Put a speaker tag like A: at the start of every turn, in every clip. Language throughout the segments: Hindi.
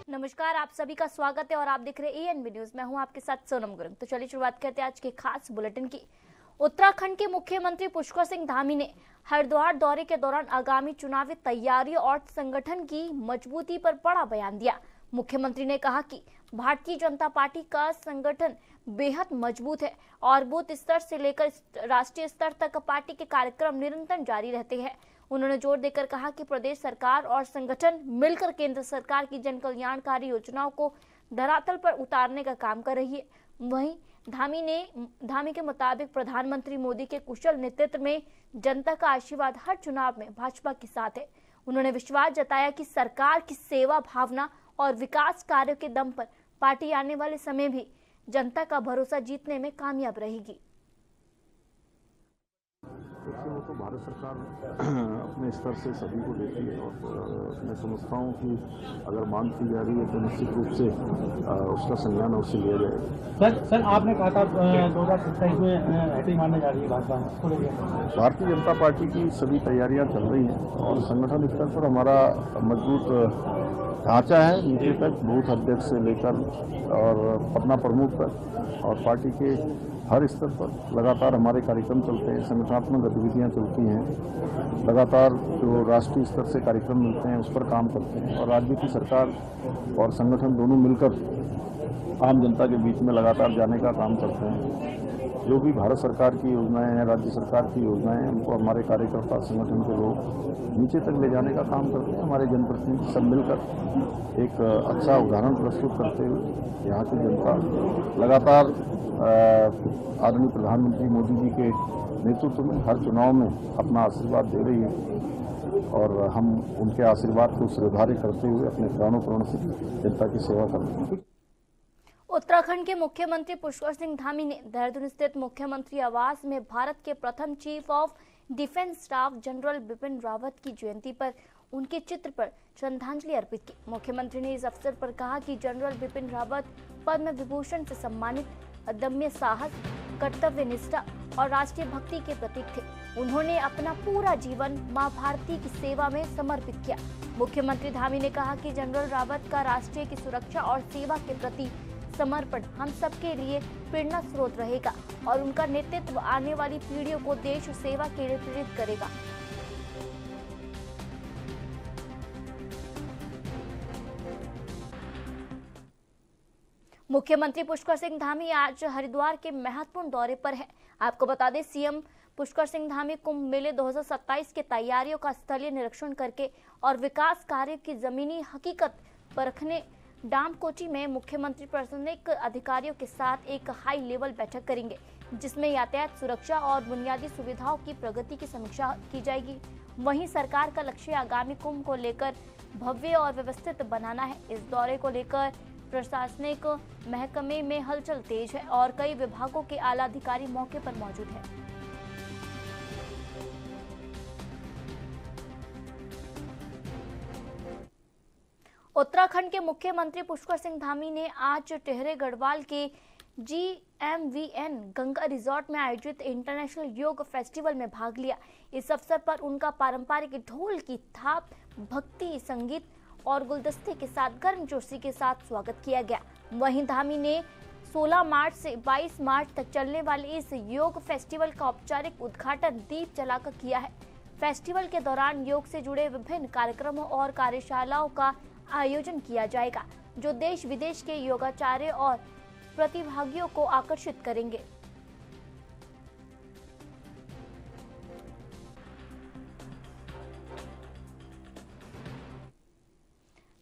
A: नमस्कार, आप सभी का स्वागत है और आप देख रहे हैं एएनबी न्यूज। मैं हूं आपके साथ सोनम गुरुंग। तो चलिए शुरुआत करते हैं आज के खास बुलेटिन की। उत्तराखंड के मुख्यमंत्री पुष्कर सिंह धामी ने हरिद्वार दौरे के दौरान आगामी चुनावी तैयारियों और संगठन की मजबूती पर बड़ा बयान दिया। मुख्यमंत्री ने कहा कि भारतीय जनता पार्टी का संगठन बेहद मजबूत है और बूथ स्तर से लेकर राष्ट्रीय स्तर तक पार्टी के कार्यक्रम निरंतर जारी रहते हैं। उन्होंने जोर देकर कहा कि प्रदेश सरकार और संगठन मिलकर केंद्र सरकार की जन कल्याणकारी योजनाओं को धरातल पर उतारने का काम कर रही है। वहीं धामी के मुताबिक प्रधानमंत्री मोदी के कुशल नेतृत्व में जनता का आशीर्वाद हर चुनाव में भाजपा के साथ है। उन्होंने विश्वास जताया कि सरकार की सेवा भावना और विकास कार्यों के दम पर पार्टी आने वाले समय भी जनता का भरोसा जीतने में कामयाब रहेगी।
B: देखिए, वो तो भारत सरकार अपने स्तर से सभी को देती है और मैं समझता हूँ कि अगर मांग की जा रही है तो निश्चित रूप से उसका संज्ञान अवश्य लिया जाएगा।
C: सर आपने कहा था 2027 में हैट्रिक मारने जा रही है भाजपा, इसको लेकर
B: भारतीय जनता पार्टी की सभी तैयारियां चल रही हैं और संगठन स्तर पर हमारा मजबूत ढांचा है। नीचे तक बूथ अध्यक्ष से लेकर और पटना प्रमुख तक और पार्टी के हर स्तर पर लगातार हमारे कार्यक्रम चलते हैं, संगठनात्मक गतिविधियां चलती हैं, लगातार जो राष्ट्रीय स्तर से कार्यक्रम मिलते हैं उस पर काम करते हैं और राज्य की सरकार और संगठन दोनों मिलकर आम जनता के बीच में लगातार जाने का काम करते हैं। जो भी भारत सरकार की योजनाएं हैं, राज्य सरकार की योजनाएं हैं, उनको हमारे कार्यकर्ता संगठन के लोग नीचे तक ले जाने का काम करते हैं। हमारे जनप्रतिनिधि सब मिलकर एक अच्छा उदाहरण प्रस्तुत करते हुए यहाँ की जनता लगातार आदरणीय प्रधानमंत्री मोदी जी के नेतृत्व में हर चुनाव में अपना आशीर्वाद दे रही है और हम उनके आशीर्वाद को श्रद्धार्य करते हुए अपने प्राणों प्राण से जनता की सेवा करते हैं।
A: उत्तराखंड के मुख्यमंत्री पुष्कर सिंह धामी ने देहरादून स्थित मुख्यमंत्री आवास में भारत के प्रथम chief of defence staff general Bipin Rawat की जयंती पर उनके चित्र पर श्रद्धांजलि अर्पित की। मुख्यमंत्री ने इस अवसर पर कहा कि जनरल बिपिन रावत पद्म विभूषण से सम्मानित अदम्य साहस, कर्तव्य निष्ठा और राष्ट्रीय भक्ति के प्रतीक थे। उन्होंने अपना पूरा जीवन मां भारती की सेवा में समर्पित किया। मुख्यमंत्री धामी ने कहा कि जनरल रावत का राष्ट्र की सुरक्षा और सेवा के प्रति समर्पण हम सबके लिए प्रेरणा स्रोत रहेगा और उनका नेतृत्व आने वाली पीढ़ियों को देश सेवा के लिए प्रेरित करेगा। मुख्यमंत्री पुष्कर सिंह धामी आज हरिद्वार के महत्वपूर्ण दौरे पर है। आपको बता दें, सीएम पुष्कर सिंह धामी कुंभ मेले 2027 की तैयारियों का स्थलीय निरीक्षण करके और विकास कार्य की जमीनी हकीकत परखने डामकोची में मुख्यमंत्री प्रशासनिक अधिकारियों के साथ एक हाई लेवल बैठक करेंगे, जिसमें यातायात सुरक्षा और बुनियादी सुविधाओं की प्रगति की समीक्षा की जाएगी। वहीं सरकार का लक्ष्य आगामी कुंभ को लेकर भव्य और व्यवस्थित बनाना है। इस दौरे को लेकर प्रशासनिक महकमे में हलचल तेज है और कई विभागों के आला अधिकारी मौके पर मौजूद हैं। उत्तराखंड के मुख्यमंत्री पुष्कर सिंह धामी ने आज टिहरे गढ़वाल के GMVN गंगा रिजॉर्ट में आयोजित इंटरनेशनल योग फेस्टिवल में भाग लिया। इस अवसर पर उनका पारंपरिक ढोल की थाप, भक्ति संगीत और गुलदस्ते के साथ गर्मजोशी के साथ स्वागत किया गया। वहीं धामी ने 16 मार्च से 22 मार्च तक चलने वाले इस योग फेस्टिवल का औपचारिक उद्घाटन दीप जलाकर किया है। फेस्टिवल के दौरान योग से जुड़े विभिन्न कार्यक्रमों और कार्यशालाओं का आयोजन किया जाएगा, जो देश विदेश के योगाचार्य और प्रतिभागियों को आकर्षित करेंगे।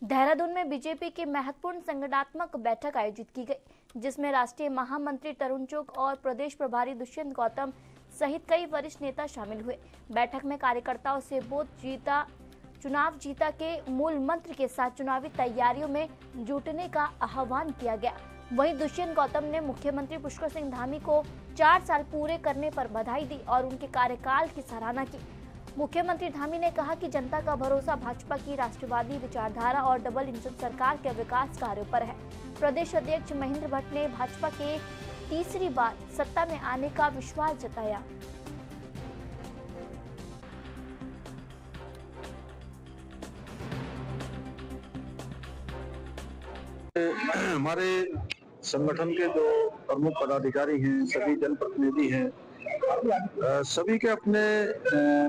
A: देहरादून में बीजेपी की महत्वपूर्ण संगठनात्मक बैठक आयोजित की गई, जिसमें राष्ट्रीय महामंत्री तरुण चुग और प्रदेश प्रभारी दुष्यंत गौतम सहित कई वरिष्ठ नेता शामिल हुए। बैठक में कार्यकर्ताओं से चुनाव जीता के मूल मंत्र के साथ चुनावी तैयारियों में जुटने का आह्वान किया गया। वहीं दुष्यंत गौतम ने मुख्यमंत्री पुष्कर सिंह धामी को 4 साल पूरे करने पर बधाई दी और उनके कार्यकाल की सराहना की। मुख्यमंत्री धामी ने कहा कि जनता का भरोसा भाजपा की राष्ट्रवादी विचारधारा और डबल इंजन सरकार के विकास कार्यों पर है। प्रदेश अध्यक्ष महेंद्र भट्ट ने भाजपा के तीसरी बार सत्ता में आने का विश्वास जताया।
B: हमारे संगठन के जो प्रमुख पदाधिकारी हैं, सभी जनप्रतिनिधि हैं, सभी के अपने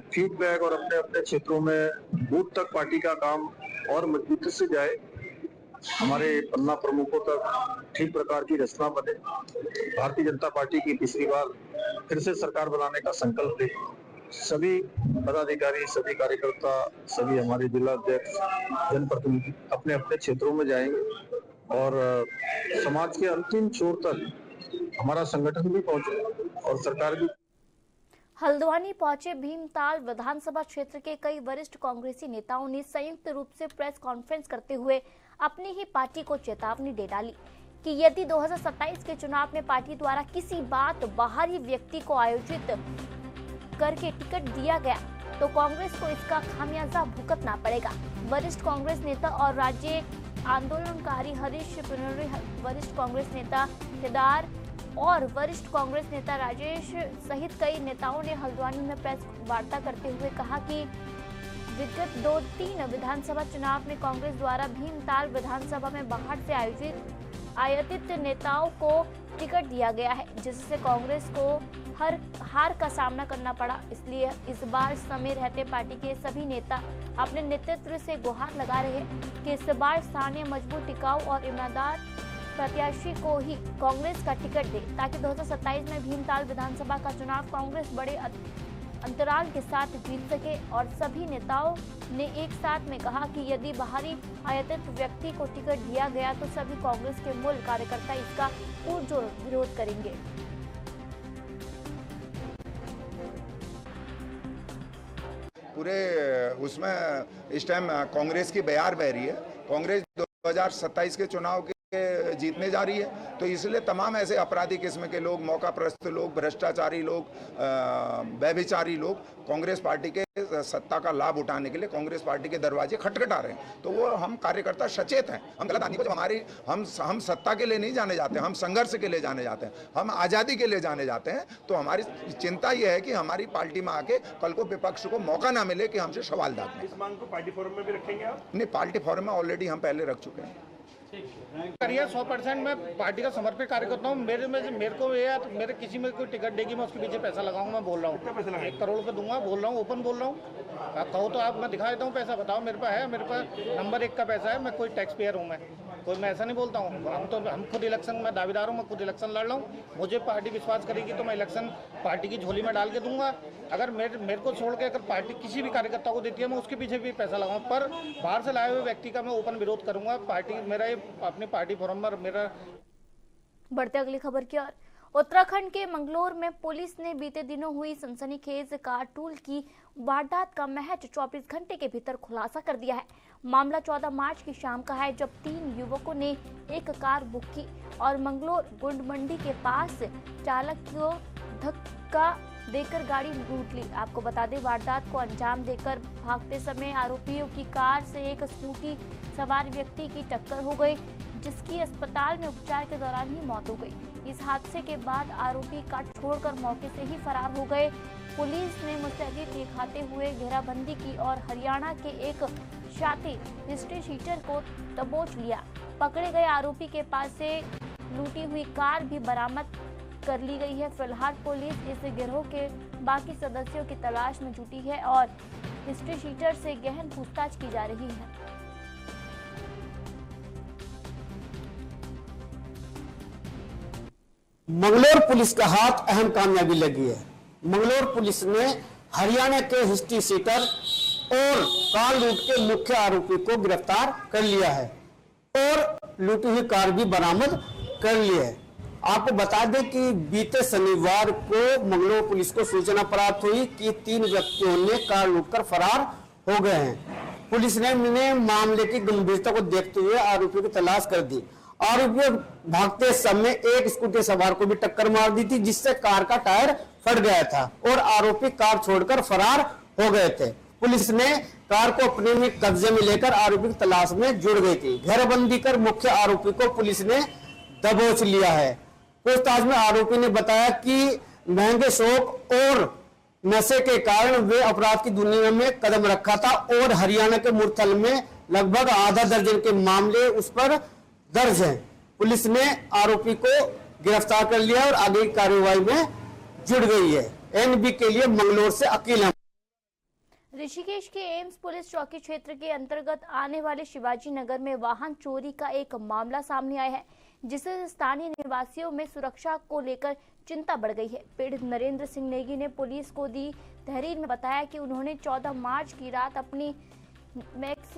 B: फीडबैक और अपने अपने क्षेत्रों में बूथ तक पार्टी का काम और मजबूती से जाए, हमारे पन्ना प्रमुखों तक ठीक प्रकार की रचना बने, भारतीय जनता पार्टी की तीसरी बार फिर से सरकार बनाने का संकल्प ले। सभी पदाधिकारी, सभी कार्यकर्ता, सभी हमारे जिला अध्यक्ष, जनप्रतिनिधि अपने अपने क्षेत्रों में जाएंगे और समाज के अंतिम छोर तक हमारा संगठन भी पहुंचे और सरकार भी।
A: हल्द्वानी पहुंचे भीमताल विधानसभा क्षेत्र के कई वरिष्ठ कांग्रेसी नेताओं ने संयुक्त रूप से प्रेस कॉन्फ्रेंस करते हुए अपनी ही पार्टी को चेतावनी दे डाली कि यदि 2027 के चुनाव में पार्टी द्वारा किसी बाहरी व्यक्ति को आयोजित करके टिकट दिया गया तो कांग्रेस को इसका खामियाजा भुगतना पड़ेगा। वरिष्ठ कांग्रेस नेता और राज्य आंदोलनकारी हरीश पुनरी, वरिष्ठ कांग्रेस नेता केदार और वरिष्ठ कांग्रेस नेता राजेश सहित कई नेताओं ने हल्द्वानी में प्रेस वार्ता करते हुए कहा कि विगत 2-3 विधानसभा चुनाव में कांग्रेस द्वारा भीमताल विधानसभा में बाहर से आयातित नेताओं को टिकट दिया गया है, जिससे कांग्रेस को हार का सामना करना पड़ा। इसलिए इस बार समय रहते पार्टी के सभी नेता अपने नेतृत्व से गुहार लगा रहे हैं कि इस बार स्थानीय मजबूत, टिकाऊ और ईमानदार प्रत्याशी को ही कांग्रेस का टिकट दे, ताकि 2027 में भीमताल विधानसभा का चुनाव कांग्रेस बड़े अंतराल के साथ जीत सके। और सभी नेताओं ने एक साथ में कहा कि यदि बाहरी आयातित व्यक्ति को टिकट दिया गया तो सभी कांग्रेस के मूल कार्यकर्ता इसका पुरजोर विरोध करेंगे।
D: पूरे उसमें इस टाइम कांग्रेस की बयार बह रही है। कांग्रेस 2027 के चुनाव के जीतने जा रही है, तो इसलिए तमाम ऐसे आपराधिक किस्म के लोग, मौकाप्रस्त लोग, भ्रष्टाचारी लोग, व्यभिचारी लोग कांग्रेस पार्टी के सत्ता का लाभ उठाने के लिए कांग्रेस पार्टी के दरवाजे खटखटा रहे हैं। तो वो हम कार्यकर्ता सचेत हैं। हम गलत आदमी को जब हम सत्ता के लिए नहीं जाने जाते हैं, हम संघर्ष के लिए जाने जाते हैं, हम आज़ादी के लिए जाने जाते हैं। तो हमारी चिंता ये है कि हमारी पार्टी में आके कल को विपक्ष को मौका ना मिले कि हमसे सवाल दागें।
E: इस मांग को पार्टी फोरम में भी रखेंगे आप?
D: नहीं, पार्टी फोरम में ऑलरेडी हम पहले रख चुके हैं।
C: करिए 100% मैं पार्टी का समर्पित कार्यकर्ता हूँ। मेरे को ये मेरे किसी में कोई टिकट देगी मैं उसके पीछे पैसा लगाऊंगा। मैं बोल रहा हूँ 1 करोड़ रुपये दूंगा, बोल रहा हूँ, ओपन बोल रहा हूँ। आप कहो तो आप मैं दिखा देता हूँ पैसा, बताओ मेरे पास है। मेरे पास नंबर 1 का पैसा है। मैं कोई टैक्स पेयर हूँ, मैं ऐसा नहीं बोलता हूँ। हम खुद इलेक्शन में दावेदार हूँ, मैं खुद इलेक्शन लड़ रहा हूँ। मुझे पार्टी विश्वास करेगी तो मैं इलेक्शन पार्टी की झोली में डाल के दूंगा। अगर मेरे को छोड़ के अगर पार्टी किसी भी कार्यकर्ता को देती है मैं उसके पीछे भी पैसा लगाऊं, पर बाहर से लाए हुए व्यक्ति का मैं ओपन विरोध करूंगा। पार्टी मेरा ये अपनी पार्टी फोरम पर मेरा।
A: बढ़ते अगली खबर की ओर। उत्तराखंड के मंगलोर में पुलिस ने बीते दिनों हुई सनसनीखेज कारटूल की वारदात का महज 24 घंटे के भीतर खुलासा कर दिया है। मामला 14 मार्च की शाम का है, जब 3 युवकों ने एक कार बुक की और मंगलोर गुंड मंडी के पास चालक को धक्का देकर गाड़ी लूट ली। आपको बता दें, वारदात को अंजाम देकर भागते समय आरोपियों की कार से एक स्कूटी सवार व्यक्ति की टक्कर हो गई, जिसकी अस्पताल में उपचार के दौरान ही मौत हो गई। इस हादसे के बाद आरोपी कार छोड़कर मौके से ही फरार हो गए। पुलिस ने मुस्तैदी दिखाते हुए घेराबंदी की और हरियाणा के एक शातिर हिस्ट्री शीटर को दबोच लिया। पकड़े गए आरोपी के पास से लूटी हुई कार भी बरामद कर ली गई है। फिलहाल पुलिस इस गिरोह के बाकी सदस्यों की तलाश में जुटी है और हिस्ट्री शीटर से गहन पूछताछ की जा रही है।
F: मंगलोर पुलिस का हाथ अहम कामयाबी लगी है। मंगलोर पुलिस ने हरियाणा के हिस्ट्री शीटर और कार लूट के मुख्य आरोपी को गिरफ्तार कर लिया है और लूटी हुई कार भी बरामद कर ली है। आपको बता दें कि बीते शनिवार को मंगलोर पुलिस को सूचना प्राप्त हुई कि 3 व्यक्तियों ने कार लूटकर फरार हो गए हैं। पुलिस ने मामले की गंभीरता को देखते हुए आरोपियों की तलाश कर दी। आरोपियों भागते समय एक स्कूटी सवार को भी टक्कर मार दी थी, जिससे कार का टायर फट गया था और आरोपी कार छोड़कर फरार हो गए थे। पुलिस ने कार को अपने में कब्जे में लेकर आरोपी की तलाश में जुड़ गई थी। घेराबंदी कर मुख्य आरोपी को पुलिस ने दबोच लिया है। पूछताछ में आरोपी ने बताया कि महंगे शौक और नशे के कारण वे अपराध की दुनिया में कदम रखा था और हरियाणा के मुरथल में लगभग आधा दर्जन के मामले उस पर दर्ज हैं। पुलिस ने आरोपी को गिरफ्तार कर लिया और आगे की कार्रवाई में जुड़ गई है। एनबी के लिए मंगलौर से अकील है।
A: ऋषिकेश के एम्स पुलिस चौकी क्षेत्र के अंतर्गत आने वाले शिवाजी नगर में वाहन चोरी का एक मामला सामने आया है, जिससे स्थानीय निवासियों में सुरक्षा को लेकर चिंता बढ़ गई है। पीड़ित नरेंद्र सिंह नेगी ने पुलिस को दी तहरीर में बताया कि उन्होंने 14 मार्च की रात अपनी मैक्स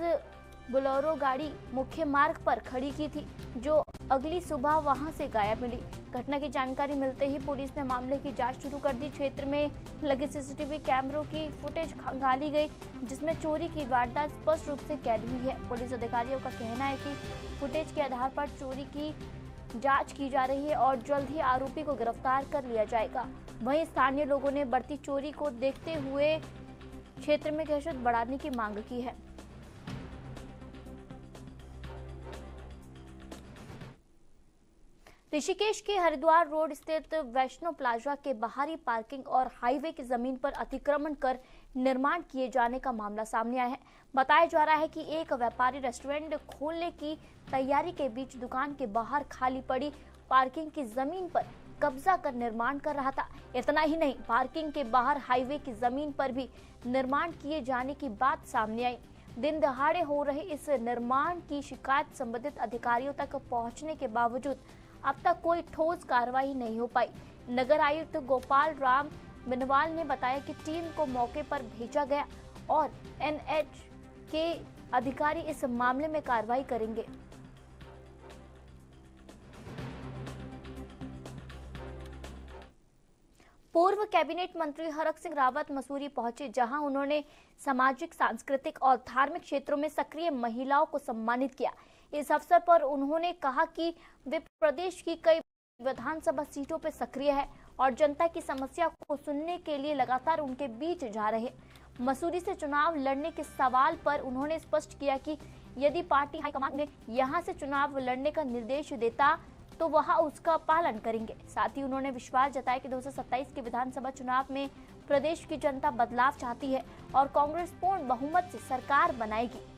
A: बोलेरो गाड़ी मुख्य मार्ग पर खड़ी की थी, जो अगली सुबह वहां से गायब मिली। घटना की जानकारी मिलते ही पुलिस ने मामले की जांच शुरू कर दी। क्षेत्र में लगे सीसीटीवी कैमरों की फुटेज खंगाली गई, जिसमें चोरी की वारदात स्पष्ट रूप से कैद हुई है। पुलिस अधिकारियों का कहना है कि फुटेज के आधार पर चोरी की जांच की जा रही है और जल्द ही आरोपी को गिरफ्तार कर लिया जाएगा। वहीं स्थानीय लोगों ने बढ़ती चोरी को देखते हुए क्षेत्र में दहशत बढ़ाने की मांग की है। ऋषिकेश के हरिद्वार रोड स्थित वैष्णो प्लाजा के बाहरी पार्किंग और हाईवे की जमीन पर अतिक्रमण कर निर्माण किए जाने का मामला सामने आया है। बताया जा रहा है कि एक व्यापारी रेस्टोरेंट खोलने की तैयारी के बीच दुकान के बाहर खाली पड़ी पार्किंग की जमीन पर कब्जा कर निर्माण कर रहा था। इतना ही नहीं, पार्किंग के बाहर हाईवे की जमीन पर भी निर्माण किए जाने की बात सामने आई। दिन दहाड़े हो रहे इस निर्माण की शिकायत संबंधित अधिकारियों तक पहुंचने के बावजूद अब तक कोई ठोस कार्रवाई नहीं हो पाई। नगर आयुक्त गोपाल राम बिनवाल ने बताया कि टीम को मौके पर भेजा गया और एनएच के अधिकारी इस मामले में कार्रवाई करेंगे। पूर्व कैबिनेट मंत्री हरक सिंह रावत मसूरी पहुंचे, जहां उन्होंने सामाजिक, सांस्कृतिक और धार्मिक क्षेत्रों में सक्रिय महिलाओं को सम्मानित किया। इस अवसर पर उन्होंने कहा कि वे प्रदेश की कई विधानसभा सीटों पर सक्रिय है और जनता की समस्या को सुनने के लिए लगातार उनके बीच जा रहे। मसूरी से चुनाव लड़ने के सवाल पर उन्होंने स्पष्ट किया कि यदि पार्टी हाईकमान ने यहां से चुनाव लड़ने का निर्देश देता तो वहां उसका पालन करेंगे। साथ ही उन्होंने विश्वास जताया कि 2027 के विधानसभा चुनाव में प्रदेश की जनता बदलाव चाहती है और कांग्रेस पूर्ण बहुमत से सरकार बनाएगी।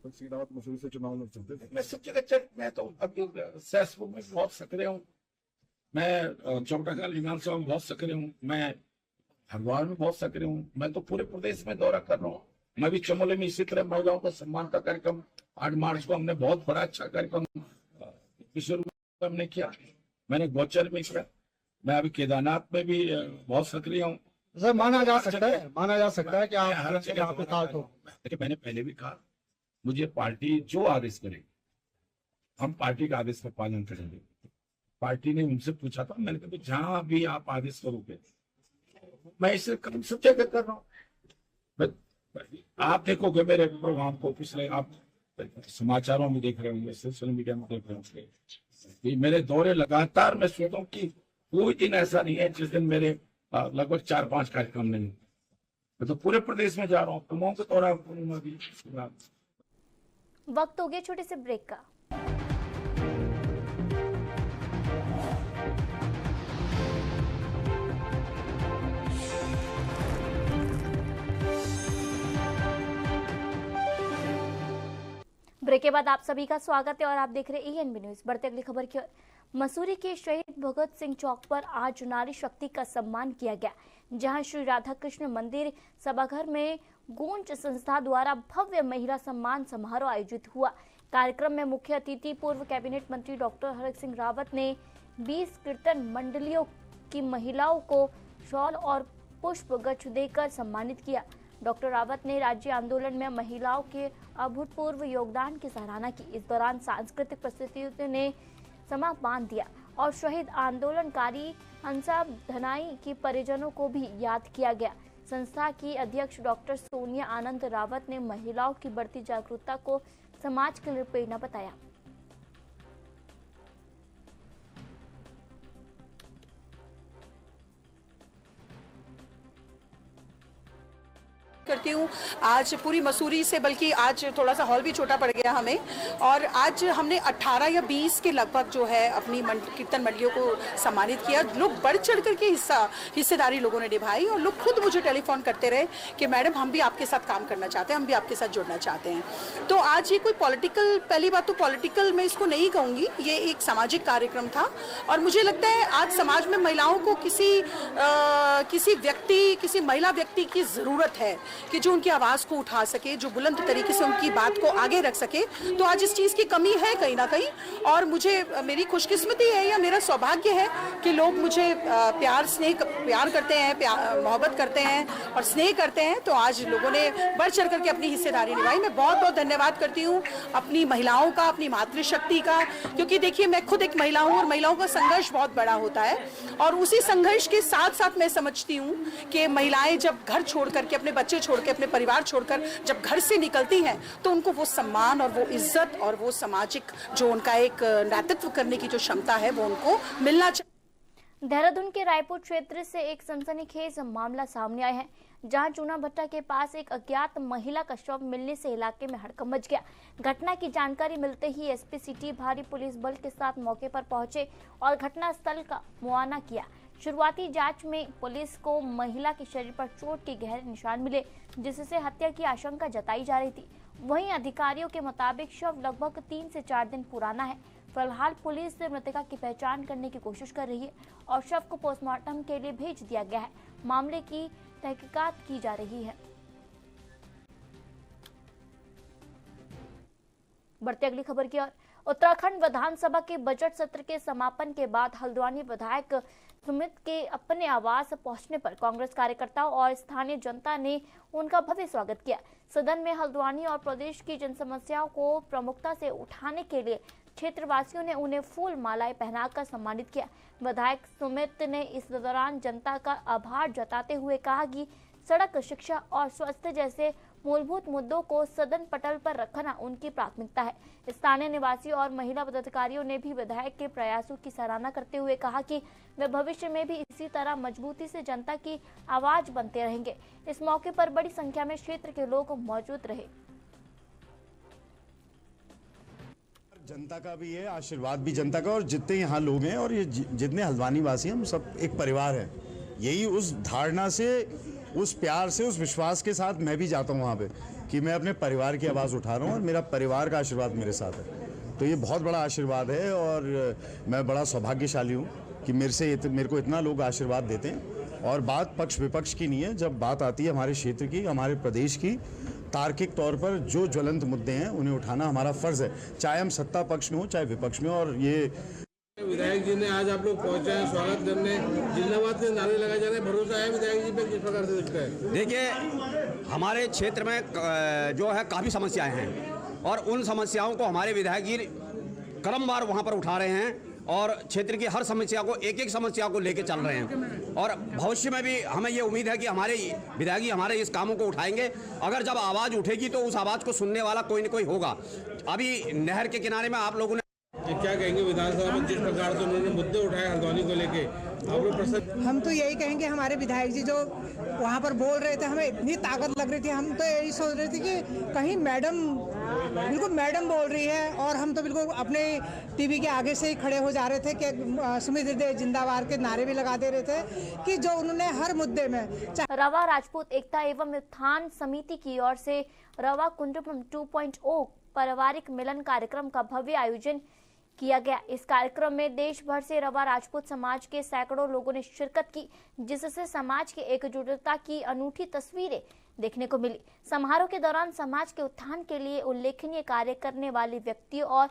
G: मसूरी से चुनाव लड़ सकते थे। मैं सब जगह मैं तो अभी सहसपुर में बहुत सक्रिय हूँ, मैं चौटाखाल विधानसभा में बहुत सक्रिय हूँ, मैं हरिद्वार में बहुत सक्रिय हूँ, मैं तो पूरे प्रदेश में दौरा कर रहा हूँ। मैं भी चमोली में इसी तरह महिलाओं का सम्मान का कार्यक्रम 8 मार्च को हमने बहुत बड़ा अच्छा कार्यक्रम किशोर हमने किया। मैंने गौचर में किया। मैं अभी केदारनाथ में भी बहुत सक्रिय हूँ।
H: सर माना जा सकता है कि आप
G: हर जगह
H: यहाँ पे था तो
G: देखिए, मैंने पहले भी कहा, मुझे पार्टी जो आदेश करे हम पार्टी का आदेश का पालन करेंगे। पार्टी ने मुझसे पूछा था, मैंने कहा जहां भी आप आदेश करोगे मैं इसे काम सब जगह कर रहा हूँ। आप देखोगे मेरे प्रोग्राम को, पिछले आप समाचारों में देख रहे होंगे, सोशल मीडिया में देख रहे होंगे, मेरे दौरे लगातार। मैं सोचता हूँ कि कोई दिन ऐसा नहीं है जिस दिन मेरे लगभग 4-5 कार्यक्रम नहीं। मैं तो पूरे प्रदेश में जा रहा हूँ, कुमाऊं का दौरा करूंगा भी।
A: वक्त हो गया छोटे से ब्रेक का। ब्रेक के बाद आप सभी का स्वागत है और आप देख रहे हैं ईएनबी न्यूज। बढ़ते अगली खबर की ओर। मसूरी के शहीद भगत सिंह चौक पर आज नारी शक्ति का सम्मान किया गया, जहां श्री राधा कृष्ण मंदिर सभाघर में गूंज संस्था द्वारा भव्य महिला सम्मान समारोह आयोजित हुआ। कार्यक्रम में मुख्य अतिथि पूर्व कैबिनेट मंत्री डॉक्टर हरक सिंह रावत ने 20 कीर्तन मंडलियों की महिलाओं को शॉल और पुष्प गुच्छ देकर सम्मानित किया। डॉक्टर रावत ने राज्य आंदोलन में महिलाओं के अभूतपूर्व योगदान की सराहना की। इस दौरान सांस्कृतिक प्रस्तुतियों ने समा बांध दिया और शहीद आंदोलनकारी हंसा धनाई के परिजनों को भी याद किया गया। संस्था की अध्यक्ष डॉक्टर सोनिया आनंद रावत ने महिलाओं की बढ़ती जागरूकता को समाज के लिए प्रेरणा बताया।
I: करती हूँ। आज पूरी मसूरी से, बल्कि आज थोड़ा सा हॉल भी छोटा पड़ गया हमें, और आज हमने 18 या 20 के लगभग जो है अपनी कीर्तन मंडलियों को सम्मानित किया। लोग बढ़ चढ़ करके हिस्सेदारी लोगों ने निभाई, और लोग खुद मुझे टेलीफोन करते रहे कि मैडम हम भी आपके साथ काम करना चाहते हैं, हम भी आपके साथ जुड़ना चाहते हैं। तो आज ये कोई पॉलिटिकल, पहली बात तो पॉलिटिकल मैं इसको नहीं कहूँगी, ये एक सामाजिक कार्यक्रम था। और मुझे लगता है आज समाज में महिलाओं को किसी महिला व्यक्ति की ज़रूरत है कि जो उनकी आवाज़ को उठा सके, जो बुलंद तरीके से उनकी बात को आगे रख सके। तो आज इस चीज़ की कमी है कहीं ना कहीं, और मेरी खुशकिस्मती है या मेरा सौभाग्य है कि लोग मुझे प्यार करते हैं, मोहब्बत करते हैं और स्नेह करते हैं। तो आज लोगों ने बढ़ चढ़ करके अपनी हिस्सेदारी निभाई। मैं बहुत बहुत धन्यवाद करती हूँ अपनी महिलाओं का, अपनी मातृशक्ति का, क्योंकि देखिए मैं खुद एक महिला हूँ और महिलाओं का संघर्ष बहुत बड़ा होता है। और उसी संघर्ष के साथ साथ मैं समझती हूँ कि महिलाएं जब घर छोड़ करके, अपने बच्चे छोड़ के, अपने परिवार छोड़कर जब घर से निकलती हैं, तो उनको वो सम्मान और वो इज्जत और वो सामाजिक जो उनका एक नेतृत्व करने की जो क्षमता है वो उनको मिलना चाहिए।
A: देहरादून के रायपुर क्षेत्र से एक सनसनीखेज मामला सामने आया है, जहां चूना भट्टा के पास एक अज्ञात महिला का शव मिलने से इलाके में हड़कंप मच गया। घटना की जानकारी मिलते ही एसपी सिटी भारी पुलिस बल के साथ मौके पर पहुंचे और घटनास्थल का मुआयना किया। शुरुआती जांच में पुलिस को महिला के शरीर पर चोट के गहरे निशान मिले, जिससे हत्या की आशंका जताई जा रही थी। वहीं अधिकारियों के मुताबिक शव लगभग 3 से 4 दिन पुराना है। फिलहाल पुलिस मृतका की पहचान करने की कोशिश कर रही है और शव को पोस्टमार्टम के लिए भेज दिया गया है। मामले की तहकीकात की जा रही है। बढ़ते अगली खबर की ओर। उत्तराखंड विधानसभा के बजट सत्र के समापन के बाद हल्द्वानी विधायक सुमित के अपने आवास पहुंचने पर कांग्रेस कार्यकर्ताओं और स्थानीय जनता ने उनका भव्य स्वागत किया। सदन में हल्द्वानी और प्रदेश की जन समस्याओं को प्रमुखता से उठाने के लिए क्षेत्रवासियों ने उन्हें फूल मालाएं पहनाकर सम्मानित किया। विधायक सुमित ने इस दौरान जनता का आभार जताते हुए कहा कि सड़क, शिक्षा और स्वास्थ्य जैसे मूलभूत मुद्दों को सदन पटल पर रखना उनकी प्राथमिकता है। स्थानीय निवासी और महिला पदाधिकारियों ने भी विधायक के प्रयासों की सराहना करते हुए कहा कि वे भविष्य में भी इसी तरह मजबूती से जनता की आवाज बनते रहेंगे। इस मौके पर बड़ी संख्या में क्षेत्र के लोग मौजूद रहे।
J: जनता का भी है, आशीर्वाद भी जनता का, और जितने यहाँ लोग हैं और ये जितने हल्द्वानी वासी हैं, हम सब एक परिवार है। यही उस धारणा से, उस प्यार से, उस विश्वास के साथ मैं भी जाता हूँ वहाँ पे कि मैं अपने परिवार की आवाज़ उठा रहा हूँ और मेरा परिवार का आशीर्वाद मेरे साथ है। तो ये बहुत बड़ा आशीर्वाद है और मैं बड़ा सौभाग्यशाली हूँ कि मेरे को इतना लोग आशीर्वाद देते हैं। और बात पक्ष विपक्ष की नहीं है, जब बात आती है हमारे क्षेत्र की, हमारे प्रदेश की, तार्किक तौर पर जो ज्वलंत मुद्दे हैं उन्हें उठाना हमारा फर्ज है, चाहे हम सत्ता पक्ष में हो चाहे विपक्ष में। और ये
K: विधायक जी ने आज आप लोग पहुंचे हैं स्वागत करने, जिंदाबाद से नारे लगाए जा रहे हैं, भरोसा है विधायक जी पे, किस प्रकार से दिखता है?
L: देखिए, हमारे क्षेत्र में जो है काफ़ी समस्याएं हैं और उन समस्याओं को हमारे विधायक जी क्रमवार वहां पर उठा रहे हैं और क्षेत्र की हर समस्या को, एक एक समस्या को लेके चल रहे हैं। और भविष्य में भी हमें ये उम्मीद है कि हमारे विधायक जी हमारे इस कामों को उठाएंगे। अगर जब आवाज़ उठेगी तो उस आवाज़ को सुनने वाला कोई न कोई होगा। अभी नहर के किनारे में आप लोगों ने
K: क्या कहेंगे विधानसभा में जिस प्रकार से उन्होंने मुद्दे उठाए हल्द्वानी को लेके, आप लोग प्रसन्न?
M: हम तो यही कहेंगे, हमारे विधायक जी जो वहाँ पर बोल रहे थे, हमें इतनी ताकत लग रही थी, हम तो यही सोच रहे थे कि कहीं मैडम, बिल्कुल मैडम बोल रही है, और हम तो बिल्कुल अपने टीवी के आगे से ही खड़े हो जा रहे थे कि सुमित जिंदाबाद के नारे भी लगा दे रहे थे कि जो उन्होंने हर मुद्दे में।
A: रवा राजपूत एकता एवं उत्थान समिति की ओर से रवा कुटुंबम 2.0 पारिवारिक मिलन कार्यक्रम का भव्य आयोजन किया गया। इस कार्यक्रम में देश भर से रवा राजपूत समाज के सैकड़ों लोगों ने शिरकत की, जिससे समाज की एकजुटता की अनूठी तस्वीरें देखने को मिली। समारोह के दौरान समाज के उत्थान के लिए उल्लेखनीय कार्य करने वाले व्यक्तियों और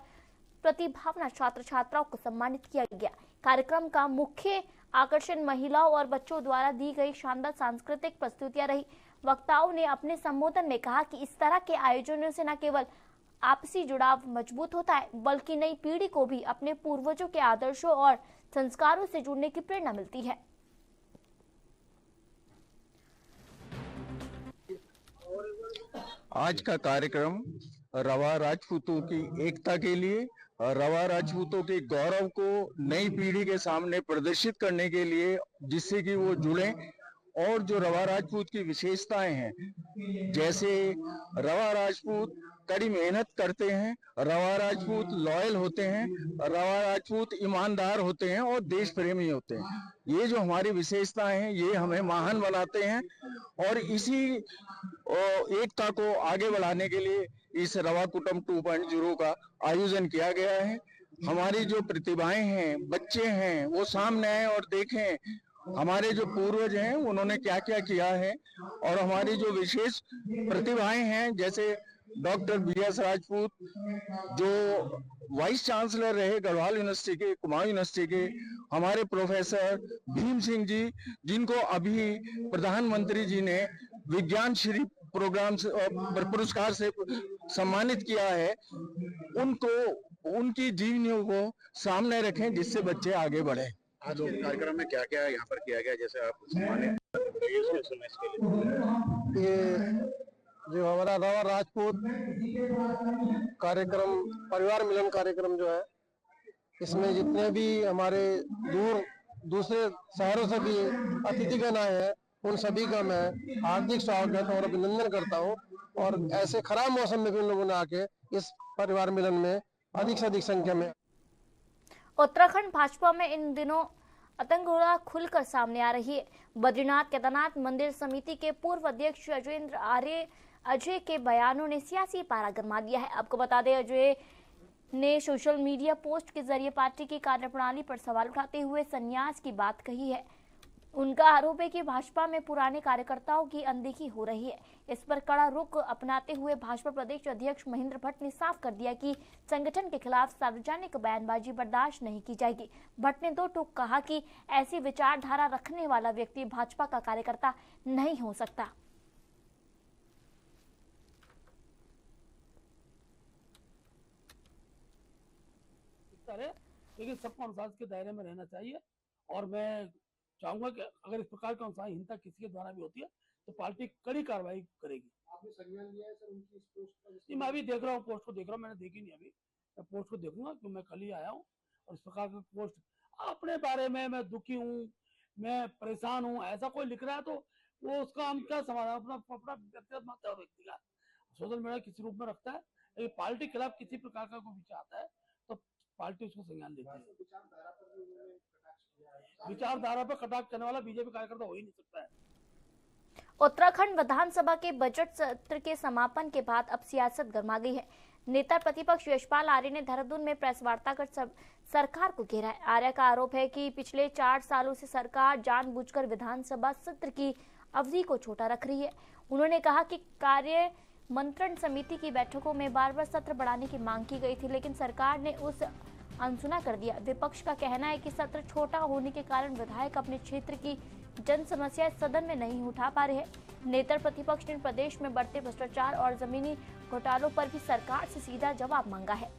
A: प्रतिभावान छात्र छात्राओं को सम्मानित किया गया। कार्यक्रम का मुख्य आकर्षण महिलाओं और बच्चों द्वारा दी गई शानदार सांस्कृतिक प्रस्तुतियां रही। वक्ताओं ने अपने संबोधन में कहा कि इस तरह के आयोजनों से न केवल आपसी जुड़ाव मजबूत होता है, बल्कि नई पीढ़ी को भी अपने पूर्वजों के आदर्शों और संस्कारों से जुड़ने की प्रेरणा मिलती है।
B: आज का कार्यक्रम रवा राजपूतों की एकता के लिए, रवा राजपूतों के गौरव को नई पीढ़ी के सामने प्रदर्शित करने के लिए, जिससे कि वो जुड़ें और जो रवा राजपूत की विशेषताएं हैं, जैसे रवा राजपूत कड़ी मेहनत करते हैं, रवा राजपूत लॉयल होते हैं, रवा राजपूत ईमानदार होते हैं और देश प्रेमी होते हैं। ये जो हमारी विशेषताएं हैं ये हमें महान बनाते हैं और इसी एकता को आगे बढ़ाने के लिए इस रवा कुटुंब 2.0 का आयोजन किया गया है। हमारी जो प्रतिभाएं हैं, बच्चे हैं, वो सामने आए और देखें हमारे जो पूर्वज हैं उन्होंने क्या क्या किया है और हमारी जो विशेष प्रतिभाएं हैं, जैसे डॉक्टर BS राजपूत जो वाइस चांसलर रहे गढ़वाल यूनिवर्सिटी के, कुमाऊं यूनिवर्सिटी के, हमारे प्रोफेसर भीम सिंह जी जिनको अभी प्रधानमंत्री जी ने विज्ञान श्री प्रोग्राम से पुरस्कार से सम्मानित किया है, उनकी जीवनियों को सामने रखें जिससे बच्चे आगे बढ़े।
N: आज कार्यक्रम में क्या क्या यहाँ पर किया गया, जैसे आप सम्मानित
H: ये जो हमारा रवा राजपूत कार्यक्रम, परिवार मिलन कार्यक्रम जो है, इसमें जितने भी हमारे दूसरे शहरों से भी अतिथिगण आए हैं उन सभी का मैं हार्दिक स्वागत और अभिनंदन करता हूं और ऐसे खराब मौसम में भी उन लोगों ने आके इस परिवार मिलन में अधिक से अधिक संख्या में।
A: उत्तराखंड भाजपा में इन दिनों आतंकवाद खुलकर सामने आ रही है। बद्रीनाथ केदारनाथ मंदिर समिति के पूर्व अध्यक्ष अजय के बयानों ने सियासी पारा गरमा दिया है। आपको बता दें, अजय ने सोशल मीडिया पोस्ट के जरिए पार्टी की कार्यप्रणाली पर सवाल उठाते हुए संन्यास की बात कही है। उनका आरोप है कि भाजपा में पुराने कार्यकर्ताओं की अनदेखी हो रही है। इस पर कड़ा रुख अपनाते हुए भाजपा प्रदेश अध्यक्ष महेंद्र भट्ट ने साफ कर दिया कि संगठन के खिलाफ सार्वजनिक बयानबाजी बर्दाश्त नहीं की जाएगी। भट्ट ने दो टूक कहा कि ऐसी विचारधारा रखने वाला व्यक्ति भाजपा का कार्यकर्ता नहीं हो सकता।
K: लेकिन सबको अनुशासन के दायरे में रहना चाहिए और मैं चाहूंगा कि अगर इस प्रकार की अनुशासनहीनता किसी के द्वारा भी होती है तो पार्टी कड़ी कार्रवाई करेगी। आपने संज्ञान लिया है सर उनकी इस पोस्ट का? मैं अभी देख रहा हूँ, पोस्ट को देख रहा हूँ, मैंने देखी नहीं अभी, मैं पोस्ट को देखूंगा क्योंकि मैं कल ही आया हूँ और इस प्रकार का पोस्ट अपने बारे में मैं दुखी हूँ, मैं परेशान हूँ, ऐसा कोई लिख रहा है तो वो उसका हम क्या समाधान अपना व्यक्तिगत मानता है, व्यक्ति का सोशल मीडिया किसी रूप में रखता है, लेकिन पार्टी के खिलाफ किसी प्रकार का कोई विचार आता है तो पार्टी उसको संज्ञान लेती है। विचारधारा पर कटाक्ष करने वाला बीजेपी कार्यकर्ता हो ही नहीं सकता है।
A: उत्तराखंड विधानसभा के बजट सत्र के समापन के बाद अब सियासत गर्मा गई है। नेता प्रतिपक्ष यशपाल आर्य ने देहरादून में प्रेस वार्ता कर सरकार को घेरा है। आर्य का आरोप है कि पिछले 4 सालों से सरकार जानबूझकर विधानसभा सत्र की अवधि को छोटा रख रही है। उन्होंने कहा कि कार्य मंत्रण समिति की बैठकों में बार-बार सत्र बढ़ाने की मांग की गई थी, लेकिन सरकार ने उस अनसुना कर दिया। विपक्ष का कहना है कि सत्र छोटा होने के कारण विधायक अपने क्षेत्र की जन समस्याएं सदन में नहीं उठा पा रहे हैं। नेता प्रतिपक्ष ने प्रदेश में बढ़ते भ्रष्टाचार और जमीनी घोटालों पर भी सरकार से सीधा जवाब मांगा है।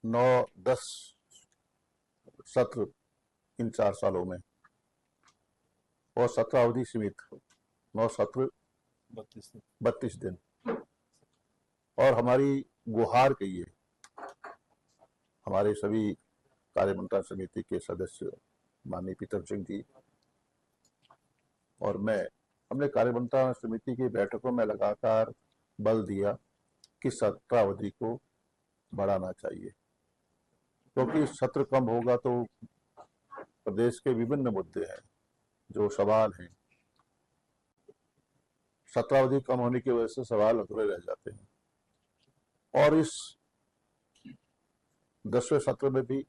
B: नौ 10 सत्र इन 4 सालों में और सत्र अवधि सीमित, 9 सत्र 32 दिन। और हमारी गुहार के लिए हमारे सभी कार्यमंत्रण समिति के सदस्य माननीय पीतर सिंह जी और मैं, हमने कार्यमंत्रण समिति की बैठकों में लगातार बल दिया कि सत्रावधि को बढ़ाना चाहिए, क्योंकि सत्र कम होगा तो प्रदेश के विभिन्न मुद्दे हैं जो सवाल हैं, सत्रावधि कम होने की वजह से सवाल अधूरे रह जाते हैं। और इस 10वें सत्र में भी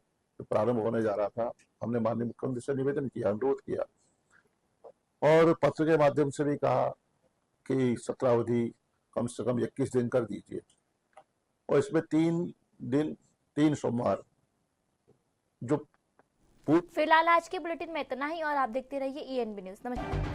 B: प्रारंभ होने जा रहा था, हमने माननीय मुख्यमंत्री से निवेदन किया, अनुरोध किया और पत्र के माध्यम से भी कहा कि सत्रावधि कम से कम 21 दिन कर दीजिए और इसमें 3 सोमवार जो
A: फिलहाल आज के बुलेटिन में इतना ही और आप देखते रहिए ENB न्यूज। नमस्कार।